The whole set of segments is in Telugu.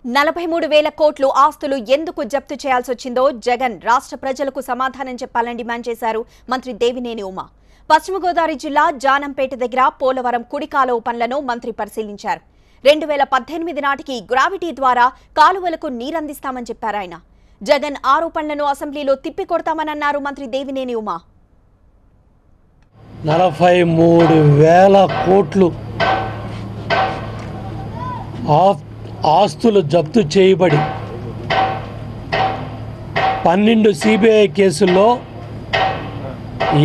43,000 కోట్లు ఆస్తులు ఎందుకు జప్తు చేయాల్సి వచ్చిందో జగన్ రాష్ట్ర ప్రజలకు సమాధానం చెప్పాలని డిమాండ్ చేశారు మంత్రి దేవినేని ఉమా. పశ్చిమ గోదావరి జిల్లా జానంపేట దగ్గర పోలవరం కుడి కాలువ పనులను మంత్రి పరిశీలించారు. 2018 నాటికి గ్రావిటీ ద్వారా కాలువలకు నీరందిస్తామని చెప్పారు ఆయన. జగన్ ఆరోపణలను అసెంబ్లీలో తిప్పికొడతామన్నారు మంత్రి దేవినేని ఉమా. 43,000 కోట్లు ఆస్తులు జప్తు చేయబడి 12 సిబిఐ కేసుల్లో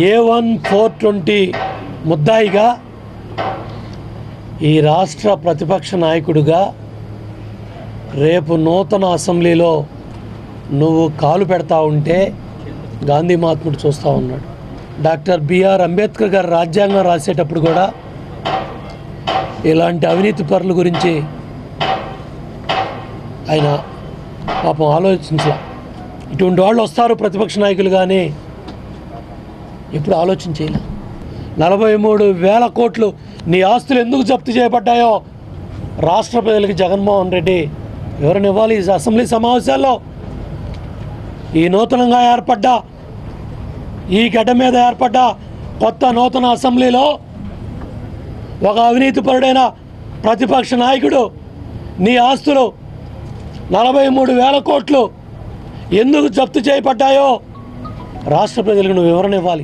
A1 420 ముద్దాయిగా ఈ రాష్ట్ర ప్రతిపక్ష నాయకుడిగా రేపు నూతన అసెంబ్లీలో నువ్వు కాలు పెడతా ఉంటే గాంధీ మహాత్ముడు చూస్తూ ఉన్నాడు. డాక్టర్ బిఆర్ అంబేద్కర్ గారు రాజ్యాంగం రాసేటప్పుడు కూడా ఇలాంటి అవినీతి పరుల గురించి ఆయన పాపం ఆలోచించలా. ఇటువంటి వాళ్ళు వస్తారు ప్రతిపక్ష నాయకులు, కానీ ఎప్పుడు ఆలోచన చేయలే. 43,000 కోట్లు నీ ఆస్తులు ఎందుకు జప్తు చేయబడ్డాయో రాష్ట్ర ప్రజలకి జగన్మోహన్ రెడ్డి వివరణ ఇవ్వాలి. ఈ అసెంబ్లీ సమావేశాల్లో ఈ నూతనంగా ఏర్పడ్డ ఈ గడ్డ మీద ఏర్పడ్డ కొత్త నూతన అసెంబ్లీలో ఒక అవినీతిపరుడైన ప్రతిపక్ష నాయకుడు నీ ఆస్తులు 43,000 కోట్లు ఎందుకు జప్తు చేయబడ్డాయో రాష్ట్ర ప్రజలకు నువ్వు వివరణ ఇవ్వాలి.